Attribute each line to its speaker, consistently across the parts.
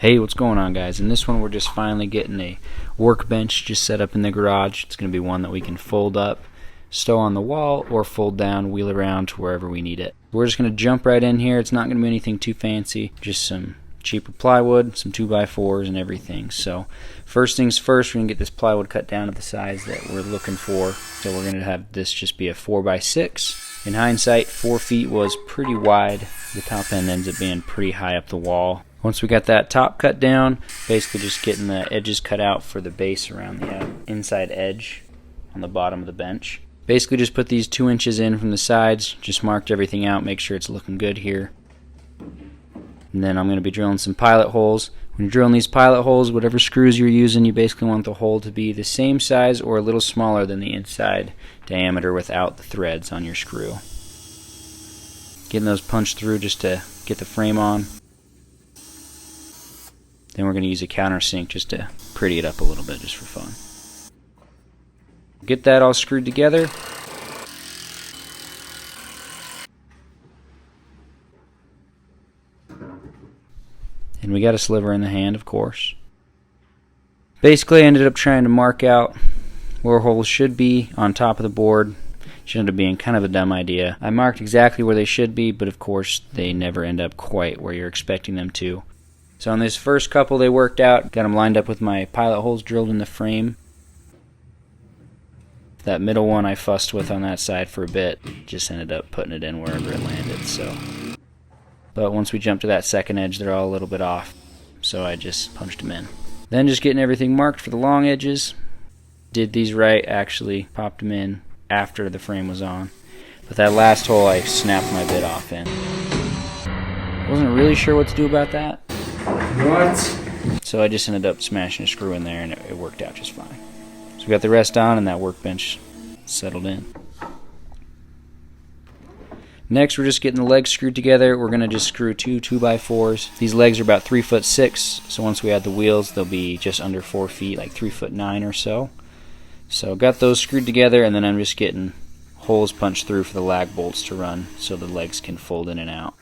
Speaker 1: Hey, what's going on, guys? In this one we're just finally getting a workbench just set up in the garage. It's going to be one that we can fold up, stow on the wall, or fold down, wheel around to wherever we need it. We're just going to jump right in here. It's not going to be anything too fancy, just some cheaper plywood, some 2x4s and everything. So first things first, we're going to get this plywood cut down to the size that we're looking for. So we're going to have this just be a 4x6. In hindsight, 4 feet was pretty wide. The top end ends up being pretty high up the wall. Once we got that top cut down, basically just getting the edges cut out for the base around the inside edge on the bottom of the bench. Basically just put these 2 inches in from the sides, just marked everything out, make sure it's looking good here. And then I'm going to be drilling some pilot holes. When you're drilling these pilot holes, whatever screws you're using, you basically want the hole to be the same size or a little smaller than the inside diameter without the threads on your screw. Getting those punched through just to get the frame on. Then we're going to use a countersink just to pretty it up a little bit just for fun. Get that all screwed together. And we got a sliver in the hand, of course. Basically I ended up trying to mark out where holes should be on top of the board. Should end up being kind of a dumb idea. I marked exactly where they should be, but of course they never end up quite where you're expecting them to. So on this first couple they worked out, got them lined up with my pilot holes drilled in the frame. That middle one I fussed with on that side for a bit, just ended up putting it in wherever it landed. But once we jumped to that second edge, they're all a little bit off, so I just punched them in. Then just getting everything marked for the long edges. Did these right, actually popped them in after the frame was on. But that last hole I snapped my bit off in. Wasn't really sure what to do about that.
Speaker 2: What?
Speaker 1: So I just ended up smashing a screw in there and it worked out just fine. So we got the rest on and that workbench settled in. Next we're just getting the legs screwed together. We're going to just screw 2 2x4s. These legs are about 3'6", so once we add the wheels they'll be just under 4 feet, like 3'9" or so. So got those screwed together, and then I'm just getting holes punched through for the lag bolts to run so the legs can fold in and out.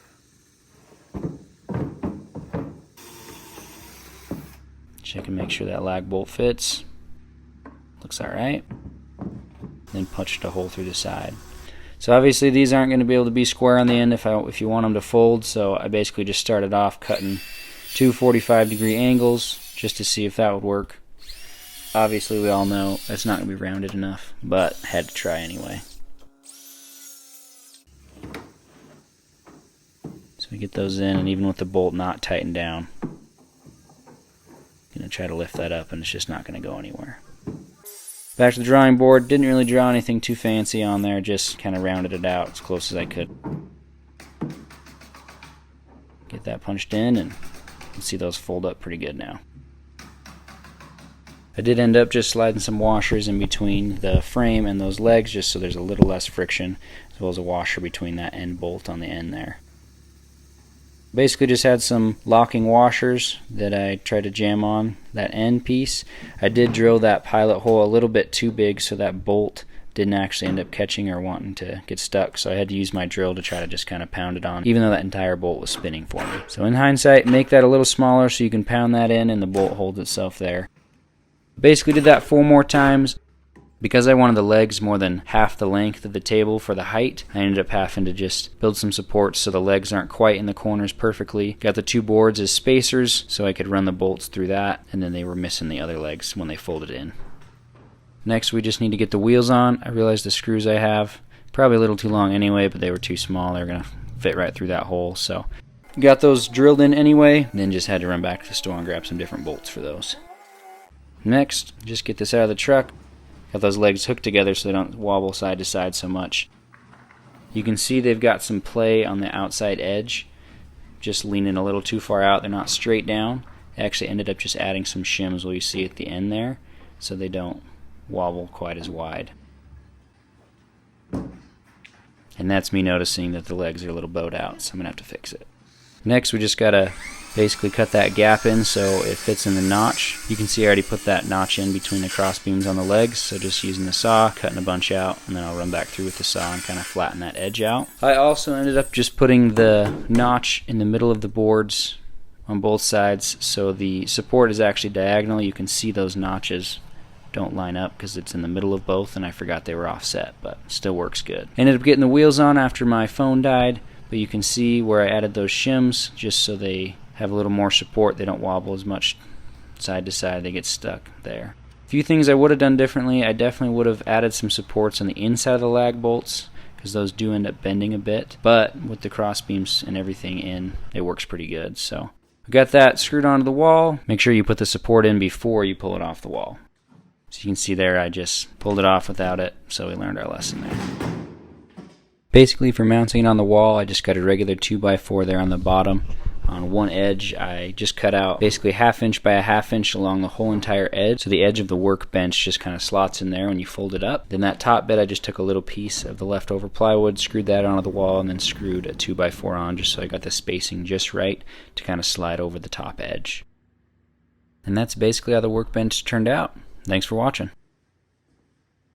Speaker 1: Check and make sure that lag bolt fits. Looks alright. Then punched a hole through the side. So obviously these aren't going to be able to be square on the end if you want them to fold, so I basically just started off cutting 2 45-degree angles just to see if that would work. Obviously we all know that's not going to be rounded enough, but had to try anyway. So we get those in, and even with the bolt not tightened down, going to try to lift that up and it's just not going to go anywhere. Back to the drawing board. Didn't really draw anything too fancy on there, just kind of rounded it out as close as I could. Get that punched in, and you can see those fold up pretty good now. I did end up just sliding some washers in between the frame and those legs just so there's a little less friction, as well as a washer between that end bolt on the end there. Basically just had some locking washers that I tried to jam on that end piece. I did drill that pilot hole a little bit too big so that bolt didn't actually end up catching or wanting to get stuck, so I had to use my drill to try to just kind of pound it on, even though that entire bolt was spinning for me. So in hindsight, make that a little smaller so you can pound that in and the bolt holds itself there. Basically did that 4 more times. Because I wanted the legs more than half the length of the table for the height, I ended up having to just build some supports so the legs aren't quite in the corners perfectly. Got the 2 boards as spacers so I could run the bolts through that, and then they were missing the other legs when they folded in. Next we just need to get the wheels on. I realized the screws I have, probably a little too long anyway, but they were too small. They're going to fit right through that hole. So got those drilled in anyway, and then just had to run back to the store and grab some different bolts for those. Next, just get this out of the truck. Got those legs hooked together so they don't wobble side to side so much. You can see they've got some play on the outside edge, just leaning a little too far out. They're not straight down. I actually ended up just adding some shims where you see at the end there so they don't wobble quite as wide. And that's me noticing that the legs are a little bowed out, so I'm going to have to fix it. Next we just got to basically cut that gap in so it fits in the notch. You can see I already put that notch in between the cross beams on the legs, so just using the saw, cutting a bunch out, and then I'll run back through with the saw and kind of flatten that edge out. I also ended up just putting the notch in the middle of the boards on both sides, so the support is actually diagonal. You can see those notches don't line up because it's in the middle of both, and I forgot they were offset, but still works good. Ended up getting the wheels on after my phone died, but you can see where I added those shims just so they have a little more support. They don't wobble as much side to side, they get stuck there. A few things I would have done differently: I definitely would have added some supports on the inside of the lag bolts, because those do end up bending a bit, but with the cross beams and everything in, it works pretty good. So I got that screwed onto the wall. Make sure you put the support in before you pull it off the wall. So you can see there, I just pulled it off without it, so we learned our lesson there. Basically, for mounting it on the wall, I just got a regular 2x4 there on the bottom. On one edge, I just cut out basically 1/2 inch by 1/2 inch along the whole entire edge, so the edge of the workbench just kind of slots in there when you fold it up. Then that top bit, I just took a little piece of the leftover plywood, screwed that onto the wall, and then screwed a 2x4 on just so I got the spacing just right to kind of slide over the top edge. And that's basically how the workbench turned out. Thanks for watching.